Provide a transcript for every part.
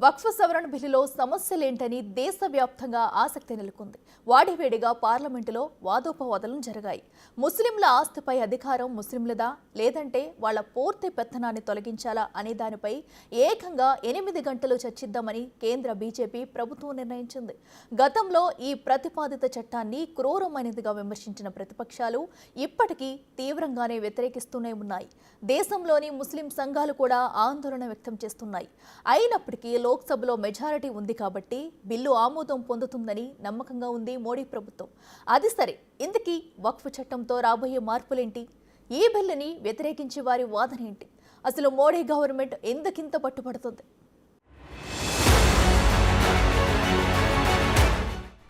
వక్ఫ్ సవరణ బిల్లులో సమస్యలేంటని దేశవ్యాప్తంగా ఆసక్తి నెలకొంది. వాడివేడిగా పార్లమెంటులో వాదోపవాదాలు జరిగాయి. ముస్లింల ఆస్తిపై అధికారం ముస్లింలదా లేదంటే వాళ్ల పూర్తి పెత్తనాన్ని తొలగించాలా అనే దానిపై ఏకంగా 8 గంటలు చర్చిద్దామని కేంద్ర బీజేపీ ప్రభుత్వం నిర్ణయించింది. గతంలో ఈ ప్రతిపాదిత చట్టాన్ని క్రూరమైనదిగా విమర్శించిన ప్రతిపక్షాలు ఇప్పటికీ తీవ్రంగానే వ్యతిరేకిస్తూనే ఉన్నాయి. దేశంలోని ముస్లిం సంఘాలు కూడా ఆందోళన వ్యక్తం చేస్తున్నాయి. అయినప్పటికీ లోక్సభలో మెజారిటీ ఉంది కాబట్టి బిల్లు ఆమోదం పొందుతుందని నమ్మకంగా ఉంది మోడీ ప్రభుత్వం. అది సరే, ఇందుకీ వక్ఫ్ చట్టంతో రాబోయే మార్పులేంటి? ఈ బిల్లుని వ్యతిరేకించే వారి వాదన ఏంటి? అసలు మోడీ గవర్నమెంట్ ఎందుకింత పట్టుబడుతుంది?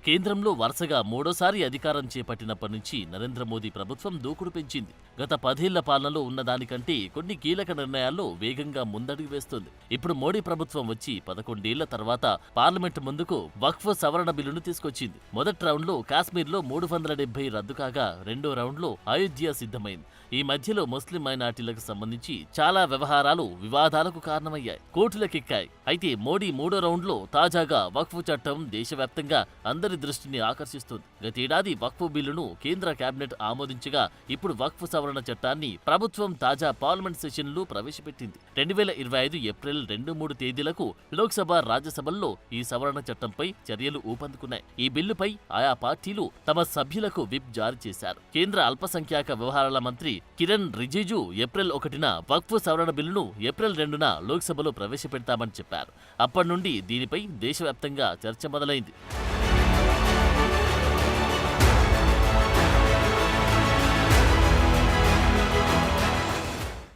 కేంద్రంలో వరుసగా మూడోసారి అధికారం చేపట్టినప్పటి నుంచి నరేంద్ర మోదీ ప్రభుత్వం దూకుడు పెంచింది. గత 10 ఏళ్ల పాలనలో ఉన్నదానికంటే కొన్ని కీలక నిర్ణయాల్లో వేగంగా ముందడుగు వేస్తోంది. ఇప్పుడు మోడీ ప్రభుత్వం వచ్చి 11 ఏళ్ల తర్వాత పార్లమెంట్ ముందుకు వక్ఫ్ సవరణ బిల్లును తీసుకొచ్చింది. మొదటి రౌండ్లో కాశ్మీర్లో 370 రద్దు కాగా రెండో రౌండ్లో అయోధ్య సిద్ధమైంది. ఈ మధ్యలో ముస్లిం మైనార్టీలకు సంబంధించి చాలా వ్యవహారాలు వివాదాలకు కారణమయ్యాయి, కోర్టులకెక్కాయి. అయితే మోడీ మూడో రౌండ్లో తాజాగా వక్ఫ్ చట్టం దేశవ్యాప్తంగా అందరి దృష్టిని ఆకర్షిస్తుంది. గతేడాది వక్ఫ్ బిల్లును కేంద్ర కేబినెట్ ఆమోదించగా ఇప్పుడు వక్ఫ్ సవరణ చట్టాన్ని ప్రభుత్వం తాజా పార్లమెంట్ సెషన్లో ప్రవేశపెట్టింది. 2025 ఏప్రిల్ 2-3 తేదీలకు లోక్సభ, రాజ్యసభల్లో ఈ సవరణ చట్టంపై చర్యలు ఊపందుకున్నాయి. ఈ బిల్లుపై ఆయా పార్టీలు తమ సభ్యులకు విప్ జారీ చేశారు. కేంద్ర అల్పసంఖ్యాక వ్యవహారాల మంత్రి కిరణ్ రిజిజు ఏప్రిల్ 1న వక్ఫ్ సవరణ బిల్లును ఏప్రిల్ 2న లోక్సభలో ప్రవేశపెడతామని చెప్పారు. అప్పటి నుండి దీనిపై దేశవ్యాప్తంగా చర్చ మొదలైంది.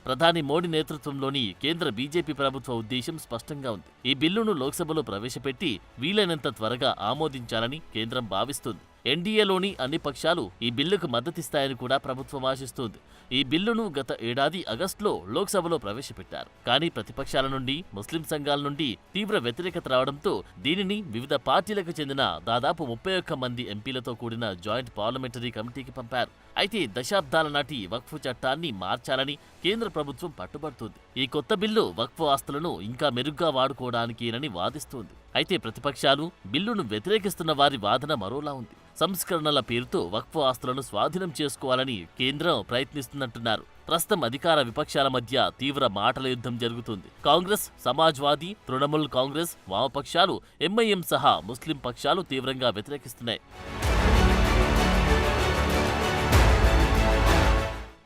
ప్రధాని మోడీ నేతృత్వంలోని కేంద్ర బీజేపీ ప్రభుత్వ ఉద్దేశం స్పష్టంగా ఉంది. ఈ బిల్లును లోక్సభలో ప్రవేశపెట్టి వీలైనంత త్వరగా ఆమోదించాలని కేంద్రం భావిస్తుంది. ఎన్డీఏలోని అన్ని పక్షాలు ఈ బిల్లుకు మద్దతిస్తాయని కూడా ప్రభుత్వం ఆశిస్తోంది. ఈ బిల్లును గత ఏడాది ఆగస్టులో లోక్సభలో ప్రవేశపెట్టారు. కానీ ప్రతిపక్షాల నుండి, ముస్లిం సంఘాల నుండి తీవ్ర వ్యతిరేకత రావడంతో దీనిని వివిధ పార్టీలకు చెందిన దాదాపు 31 మంది ఎంపీలతో కూడిన జాయింట్ పార్లమెంటరీ కమిటీకి పంపారు. అయితే దశాబ్దాల నాటి వక్ఫ్ చట్టాన్ని మార్చాలని కేంద్ర ప్రభుత్వం పట్టుబడుతోంది. ఈ కొత్త బిల్లు వక్ఫ్ ఆస్తులను ఇంకా మెరుగ్గా వాడుకోవడానికేనని వాదిస్తోంది. అయితే ప్రతిపక్షాలు బిల్లును వ్యతిరేకిస్తున్న వారి వాదన మరోలా ఉంది. సంస్కరణల పేరుతో వక్ఫ్ ఆస్తులను స్వాధీనం చేసుకోవాలని కేంద్రం ప్రయత్నిస్తున్నట్టున్నారు. ప్రస్తుతం అధికార విపక్షాల మధ్య తీవ్ర మాటల యుద్ధం జరుగుతుంది. కాంగ్రెస్, సమాజ్వాదీ, తృణమూల్ కాంగ్రెస్, వామపక్షాలు, ఎంఐఎం సహా ముస్లిం పక్షాలు తీవ్రంగా వ్యతిరేకిస్తున్నాయి.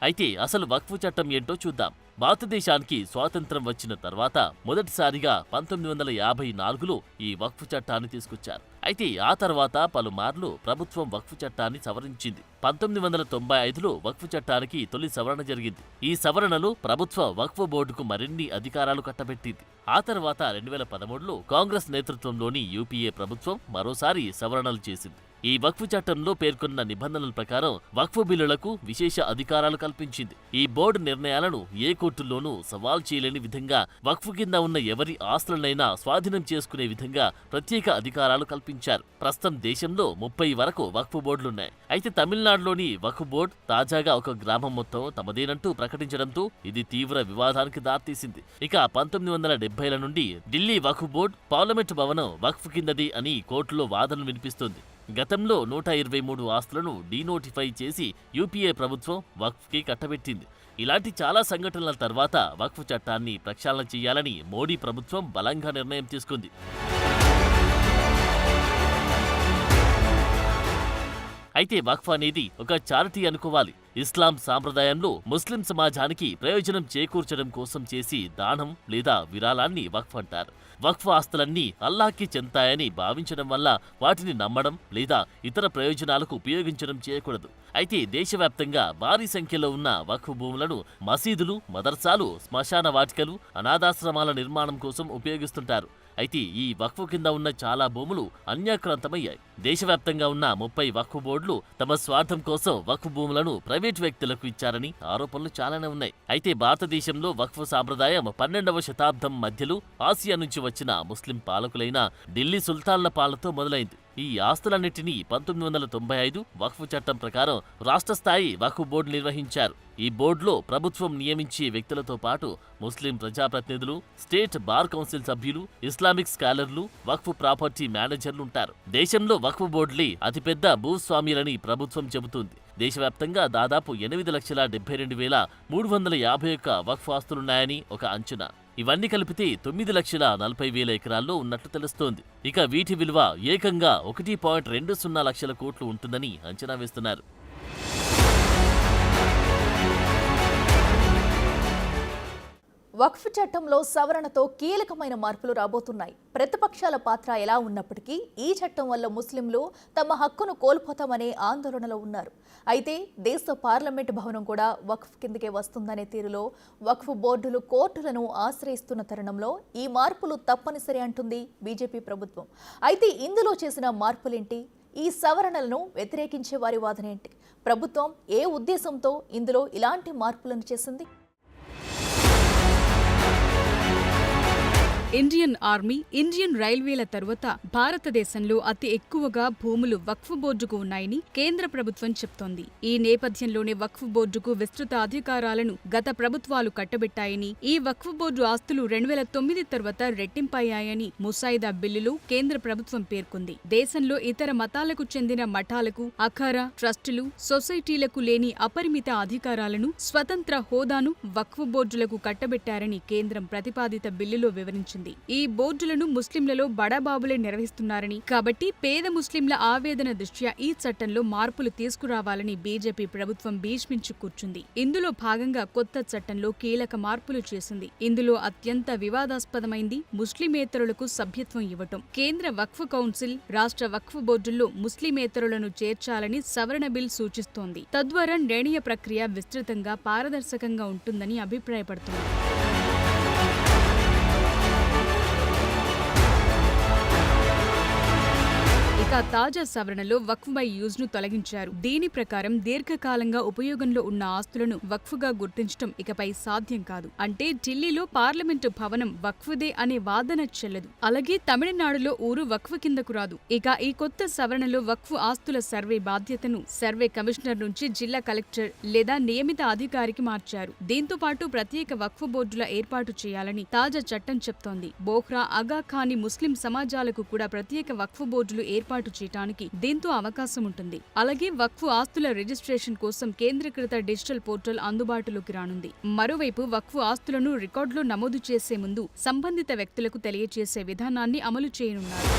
అయితే అసలు వక్ఫ్ చట్టం ఏంటో చూద్దాం. భారతదేశానికి స్వాతంత్రం వచ్చిన తర్వాత మొదటిసారిగా 1954లో ఈ వక్ఫ్ చట్టాన్ని తీసుకొచ్చారు. అయితే ఆ తర్వాత పలుమార్లు ప్రభుత్వం వక్ఫ్ చట్టాన్ని సవరించింది. 1995లో వక్ఫ్ చట్టానికి తొలి సవరణ జరిగింది. ఈ సవరణలో ప్రభుత్వ వక్ఫ్ బోర్డుకు మరిన్ని అధికారాలు కట్టబెట్టింది. ఆ తర్వాత 2013లో కాంగ్రెస్ నేతృత్వంలోని యూపీఏ ప్రభుత్వం మరోసారి సవరణలు చేసింది. ఈ వక్ఫ్ చట్టంలో పేర్కొన్న నిబంధనల ప్రకారం వక్ఫ్ బిల్లులకు విశేష అధికారాలు కల్పించింది. ఈ బోర్డు నిర్ణయాలను ఏ కోర్టుల్లోనూ సవాల్ చేయలేని విధంగా, వక్ఫ్ కింద ఉన్న ఎవరి ఆస్తులనైనా స్వాధీనం చేసుకునే విధంగా ప్రత్యేక అధికారాలు కల్పించారు. ప్రస్తుతం దేశంలో 30 వరకు వక్ఫ్ బోర్డులున్నాయి. అయితే తమిళనాడులోని వక్ఫ్ బోర్డు తాజాగా ఒక గ్రామం మొత్తం తమదేనంటూ ప్రకటించడంతో ఇది తీవ్ర వివాదానికి దారితీసింది. ఇక 1970ల నుండి ఢిల్లీ వక్ఫ్ బోర్డు పార్లమెంటు భవనం వక్ఫ్ కిందది అని కోర్టులో వాదనలు వినిపిస్తోంది. గతంలో 123 ఆస్తులను డీనోటిఫై చేసి యూపీఏ ప్రభుత్వం వక్ఫ్కి కట్టబెట్టింది. ఇలాంటి చాలా సంఘటనల తర్వాత వక్ఫ్ చట్టాన్ని ప్రక్షాళన చేయాలని మోడీ ప్రభుత్వం బలంగా నిర్ణయం తీసుకుంది. అయితే వక్ఫ్ అనేది ఒక చారిటీ అనుకోవాలి. ఇస్లాం సాంప్రదాయంలో ముస్లిం సమాజానికి ప్రయోజనం చేకూర్చడం కోసం చేసి దానం లేదా విరాళాన్ని వక్ఫ్ అంటారు. వక్ఫ్ ఆస్తులన్నీ అల్లాహ్కి చెందుతాయని భావించడం వల్ల వాటిని నమ్మడం లేదా ఇతర ప్రయోజనాలకు ఉపయోగించడం చేయకూడదు. అయితే దేశవ్యాప్తంగా భారీ సంఖ్యలో ఉన్న వక్ఫ్ భూములను మసీదులు, మదర్సాలు, శ్మశాన వాటికలు, అనాథాశ్రమాల నిర్మాణం కోసం ఉపయోగిస్తుంటారు. అయితే ఈ వక్ఫ్ కింద ఉన్న చాలా భూములు అన్యాక్రాంతమయ్యాయి. దేశవ్యాప్తంగా ఉన్న 30 వక్ఫ్ బోర్డులు తమ స్వార్థం కోసం వక్ఫ్ భూములను ప్రైవేట్ వ్యక్తులకు ఇచ్చారని ఆరోపణలు చాలానే ఉన్నాయి. అయితే భారతదేశంలో వక్ఫ్ సాంప్రదాయం 12వ శతాబ్దం మధ్యలో ఆసియా నుంచి వచ్చిన ముస్లిం పాలకులైన ఢిల్లీ సుల్తాన్ల పాలనతో మొదలైంది. ఈ ఆస్తులన్నిటినీ 1995 వక్ఫ్ చట్టం ప్రకారం రాష్ట్ర స్థాయి వక్ఫ్ బోర్డు నిర్వహించారు. ఈ బోర్డులో ప్రభుత్వం నియమించే వ్యక్తులతో పాటు ముస్లిం ప్రజాప్రతినిధులు, స్టేట్ బార్ కౌన్సిల్ సభ్యులు, ఇస్లామిక్ స్కాలర్లు, వక్ఫ్ ప్రాపర్టీ మేనేజర్లుంటారు. దేశంలో వక్ఫ్ బోర్డులే అతిపెద్ద భూస్వామ్యులని ప్రభుత్వం చెబుతుంది. దేశవ్యాప్తంగా దాదాపు 8,72,351 వక్ఫ్ ఆస్తులున్నాయని ఒక అంచనా. ఇవన్నీ కలిపితే 9,40,000 ఎకరాల్లో ఉన్నట్లు తెలుస్తోంది. ఇక వీటి విలువ ఏకంగా 1.20 లక్షల కోట్లు ఉంటుందని అంచనా వేస్తున్నారు. వక్ఫ్ చట్టంలో సవరణతో కీలకమైన మార్పులు రాబోతున్నాయి. ప్రతిపక్షాల పాత్ర ఎలా ఉన్నప్పటికీ ఈ చట్టం వల్ల ముస్లింలు తమ హక్కును కోల్పోతామనే ఆందోళనలో ఉన్నారు. అయితే దేశ పార్లమెంటు భవనం కూడా వక్ఫ్ కిందకే వస్తుందనే తీరులో వక్ఫ్ బోర్డులు కోర్టులను ఆశ్రయిస్తున్న తరుణంలో ఈ మార్పులు తప్పనిసరి అంటుంది బీజేపీ ప్రభుత్వం. అయితే ఇందులో చేసిన మార్పులేంటి? ఈ సవరణలను వ్యతిరేకించే వారి వాదనేంటి? ప్రభుత్వం ఏ ఉద్దేశంతో ఇందులో ఇలాంటి మార్పులను చేసింది? ఇండియన్ ఆర్మీ, ఇండియన్ రైల్వేల తరువాత భారతదేశంలో అతి ఎక్కువగా భూములు వక్ఫ్ బోర్డుకు ఉన్నాయని కేంద్ర ప్రభుత్వం చెప్తోంది. ఈ నేపథ్యంలోనే వక్ఫ్ బోర్డుకు విస్తృత అధికారాలను గత ప్రభుత్వాలు కట్టబెట్టాయని, ఈ వక్ఫ్ బోర్డు ఆస్తులు 2009 తర్వాత రెట్టింపయ్యాయని ముసాయిదా బిల్లులో కేంద్ర ప్రభుత్వం పేర్కొంది. దేశంలో ఇతర మతాలకు చెందిన మఠాలకు, అఖారా, ట్రస్టులు, సొసైటీలకు లేని అపరిమిత అధికారాలను, స్వతంత్ర హోదాను వక్ఫ్ బోర్డులకు కట్టబెట్టారని కేంద్రం ప్రతిపాదిత బిల్లులో వివరించింది. ఈ బోర్డులను ముస్లింలలో బడాబాబులే నిర్వహిస్తున్నారని, కాబట్టి పేద ముస్లింల ఆవేదన దృష్ట్యా ఈ చట్టంలో మార్పులు తీసుకురావాలని బీజేపీ ప్రభుత్వం భీష్మించి కూర్చుంది. ఇందులో భాగంగా కొత్త చట్టంలో కీలక మార్పులు చేసింది. ఇందులో అత్యంత వివాదాస్పదమైంది ముస్లిమేతరులకు సభ్యత్వం ఇవ్వటం. కేంద్ర వక్ఫ్ కౌన్సిల్, రాష్ట్ర వక్ఫ్ బోర్డుల్లో ముస్లిమేతరులను చేర్చాలని సవరణ బిల్ సూచిస్తోంది. తద్వారా నిర్ణయ ప్రక్రియ విస్తృతంగా, పారదర్శకంగా ఉంటుందని అభిప్రాయపడుతోంది. తాజా సవరణలో వక్ఫ్ బై యూజ్ ను తొలగించారు. దీని ప్రకారం దీర్ఘకాలంగా ఉపయోగంలో ఉన్న ఆస్తులను వక్ఫ్గా గుర్తించడం ఇకపై సాధ్యం కాదు. అంటే ఢిల్లీలో పార్లమెంటు భవనం వక్ఫ్దే అనే వాదన చెల్లదు. అలాగే తమిళనాడులో ఊరు వక్ఫ్ కిందకు రాదు. ఇక ఈ కొత్త సవరణలో వక్ఫ్ ఆస్తుల సర్వే బాధ్యతను సర్వే కమిషనర్ నుంచి జిల్లా కలెక్టర్ లేదా నియమిత అధికారికి మార్చారు. దీంతో పాటు ప్రత్యేక వక్ఫ్ బోర్డుల ఏర్పాటు చేయాలని తాజా చట్టం చెప్తోంది. బోహ్రా, ఆగాఖానీ ముస్లిం సమాజాలకు కూడా ప్రత్యేక వక్ఫ్ బోర్డులు ఏర్పాటు చేయడానికి దీంతో అవకాశం ఉంటుంది. అలాగే వక్ఫ్ ఆస్తుల రిజిస్ట్రేషన్ కోసం కేంద్రీకృత డిజిటల్ పోర్టల్ అందుబాటులోకి రానుంది. మరోవైపు వక్ఫ్ ఆస్తులను రికార్డులో నమోదు చేసే ముందు సంబంధిత వ్యక్తులకు తెలియజేసే విధానాన్ని అమలు చేయనున్నారు.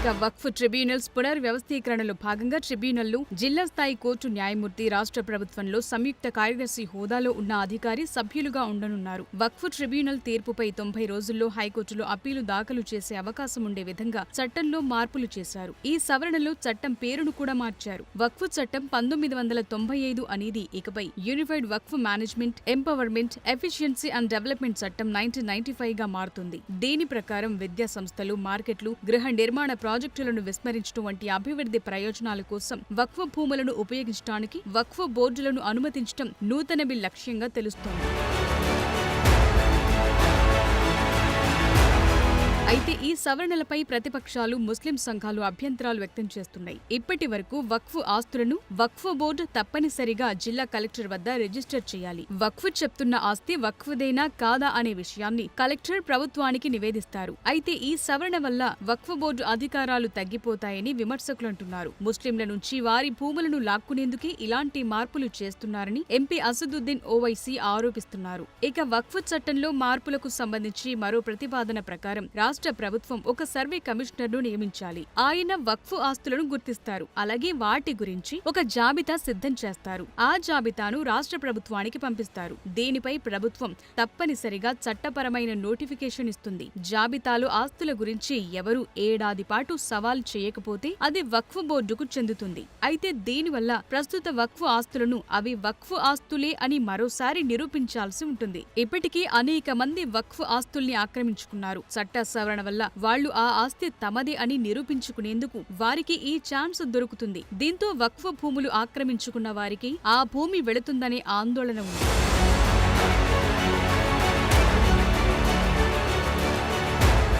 ఇక వక్ఫ్ ట్రిబ్యునల్స్ పునర్వ్యవస్థీకరణలో భాగంగా ట్రిబ్యునల్లు జిల్లా స్థాయి కోర్టు న్యాయమూర్తి, రాష్ట్ర ప్రభుత్వంలో సంయుక్త కార్యదర్శి హోదాలో ఉన్న అధికారి సభ్యులుగా ఉండనున్నారు. వక్ఫ్ ట్రిబ్యునల్ తీర్పుపై 90 రోజుల్లో హైకోర్టులో అప్పీలు దాఖలు చేసే అవకాశం ఉండే విధంగా చట్టంలో మార్పులు చేశారు. ఈ సవరణలో చట్టం పేరును కూడా మార్చారు. వక్ఫ్ చట్టం 1995 అనేది ఇకపై unified Waqf management, empowerment, efficiency and development చట్టం 1995 గా మారుతుంది. దీని ప్రకారం విద్యా సంస్థలు, మార్కెట్లు, గృహ నిర్మాణ ప్రాజెక్టులను విస్మరించడం వంటి అభివృద్ధి ప్రయోజనాల కోసం వక్ఫ్ భూములను ఉపయోగించడానికి వక్ఫ్ బోర్డులను అనుమతించడం నూతన బిల్ లక్ష్యంగా తెలుస్తోంది. అయితే ఈ సవరణలపై ప్రతిపక్షాలు, ముస్లిం సంఘాలు అభ్యంతరాలు వ్యక్తం చేస్తున్నాయి. ఇప్పటి వరకు వక్ఫ్ ఆస్తులను వక్ఫ్ బోర్డు తప్పనిసరిగా జిల్లా కలెక్టర్ వద్ద రిజిస్టర్ చేయాలి. వక్ఫ్ చెప్తున్న ఆస్తి వక్ఫ్దేనా కాదా అనే విషయాన్ని కలెక్టర్ ప్రభుత్వానికి నివేదిస్తారు. అయితే ఈ సవరణ వల్ల వక్ఫ్ బోర్డు అధికారాలు తగ్గిపోతాయని విమర్శకులు అంటున్నారు. ముస్లింల నుంచి వారి భూములను లాక్కునేందుకే ఇలాంటి మార్పులు చేస్తున్నారని ఎంపీ అసదుద్దీన్ ఓవైసీ ఆరోపిస్తున్నారు. ఇక వక్ఫ్ చట్టంలో మార్పులకు సంబంధించి మరో ప్రతిపాదన ప్రకారం రాష్ట్ర ప్రభుత్వం ఒక సర్వే కమిషనర్ ను నియమించాలి. ఆయన వక్ఫ్ ఆస్తులను గుర్తిస్తారు. అలాగే వాటి గురించి ఒక జాబితా సిద్ధం చేస్తారు. ఆ జాబితాను రాష్ట్ర ప్రభుత్వానికి పంపిస్తారు. దీనిపై ప్రభుత్వం తప్పనిసరిగా చట్టపరమైన నోటిఫికేషన్ ఇస్తుంది. జాబితాలో ఆస్తుల గురించి ఎవరు ఏడాది పాటు సవాల్ చేయకపోతే అది వక్ఫ్ బోర్డుకు చెందుతుంది. అయితే దీనివల్ల ప్రస్తుత వక్ఫ్ ఆస్తులను అవి వక్ఫ్ ఆస్తులే అని మరోసారి నిరూపించాల్సి ఉంటుంది. ఇప్పటికీ అనేక మంది వక్ఫ్ ఆస్తుల్ని ఆక్రమించుకున్నారు. చట్ట సవరణ వల్ల వాళ్లు ఆ ఆస్తి తమదే అని నిరూపించుకునేందుకు వారికి ఈ ఛాన్స్ దొరుకుతుంది. దీంతో వక్ఫ్ భూములు ఆక్రమించుకున్న వారికి ఆ భూమి వెళుతుందనే ఆందోళన ఉంది.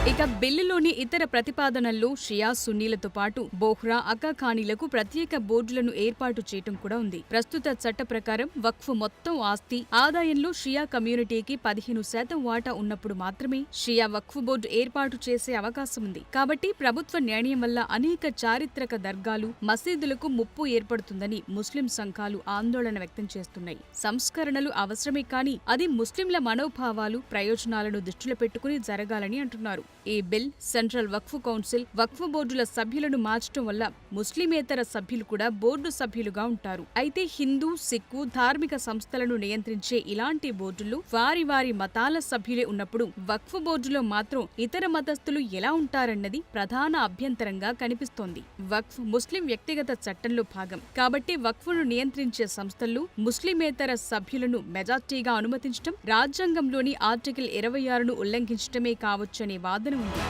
ఇక బిల్లులోని ఇతర ప్రతిపాదనల్లో షియా సున్నీలతో పాటు బోహ్రా అకాఖానీలకు ప్రత్యేక బోర్డులను ఏర్పాటు చేయటం కూడా ఉంది. ప్రస్తుత చట్ట ప్రకారం వక్ఫ్ మొత్తం ఆస్తి ఆదాయంలో షియా కమ్యూనిటీకి 15% వాటా ఉన్నప్పుడు మాత్రమే షియా వక్ఫ్ బోర్డు ఏర్పాటు చేసే అవకాశం ఉంది. కాబట్టి ప్రభుత్వ నిర్ణయం వల్ల అనేక చారిత్రక దర్గాలు, మసీదులకు ముప్పు ఏర్పడుతుందని ముస్లిం సంఘాలు ఆందోళన వ్యక్తం చేస్తున్నాయి. సంస్కరణలు అవసరమే కానీ అది ముస్లింల మనోభావాలు, ప్రయోజనాలను దృష్టిలో పెట్టుకుని జరగాలని అంటున్నారు. ఈ బిల్ సెంట్రల్ వక్ఫ్ కౌన్సిల్, వక్ఫ్ బోర్డుల సభ్యులను మార్చడం వల్ల ముస్లిమేతర సభ్యులు కూడా బోర్డు సభ్యులుగా ఉంటారు. అయితే హిందూ, సిక్కు ధార్మిక సంస్థలను నియంత్రించే ఇలాంటి బోర్డుల్లో వారి వారి మతాల సభ్యులే ఉన్నప్పుడు వక్ఫ్ బోర్డులో మాత్రం ఇతర మతస్థులు ఎలా ఉంటారన్నది ప్రధాన అభ్యంతరంగా కనిపిస్తోంది. వక్ఫ్ ముస్లిం వ్యక్తిగత చట్టంలో భాగం కాబట్టి వక్ఫ్ను నియంత్రించే సంస్థల్లో ముస్లిమేతర సభ్యులను మెజార్టీగా అనుమతించడం రాజ్యాంగంలోని ఆర్టికల్ 26ను ఉల్లంఘించడమే కావచ్చనే వాదన ఉంది.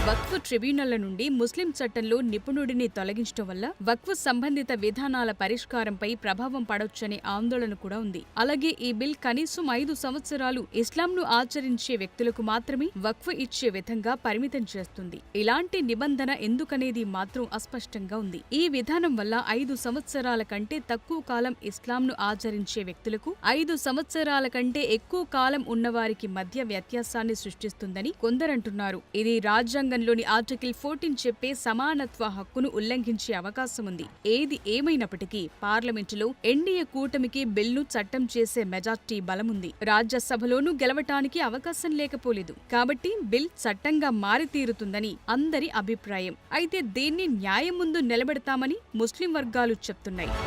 వక్ఫ్ ట్రిబ్యునళ్ల నుండి ముస్లిం చట్టంలో నిపుణుడిని తొలగించడం వల్ల వక్ఫ్ సంబంధిత విధానాల పరిష్కారంపై ప్రభావం పడొచ్చనే ఆందోళన కూడా ఉంది. అలాగే ఈ బిల్ కనీసం 5 సంవత్సరాలు ఇస్లాంను ఆచరించే వ్యక్తులకు మాత్రమే వక్ఫ్ ఇచ్చే విధంగా పరిమితం చేస్తుంది. ఇలాంటి నిబంధన ఎందుకనేది మాత్రం అస్పష్టంగా ఉంది. ఈ విధానం వల్ల 5 సంవత్సరాల కంటే తక్కువ కాలం ఇస్లాంను ఆచరించే వ్యక్తులకు 5 సంవత్సరాల కంటే ఎక్కువ కాలం ఉన్నవారికి మధ్య వ్యత్యాసాన్ని సృష్టిస్తుందని కొందరంటున్నారు. ఇది రాజ్యాంగంలోని ఆర్టికల్ 14 చెప్పే సమానత్వ హక్కును ఉల్లంఘించే అవకాశం ఉంది. ఏది ఏమైనప్పటికీ పార్లమెంటులో ఎన్డీఏ కూటమికి బిల్ను చట్టం చేసే మెజార్టీ బలముంది. రాజ్యసభలోనూ గెలవటానికి అవకాశం లేకపోలేదు. కాబట్టి బిల్ చట్టంగా మారితీరుతుందని అందరి అభిప్రాయం. అయితే దీన్ని న్యాయం ముందు నిలబెడతామని ముస్లిం వర్గాలు చెప్తున్నాయి.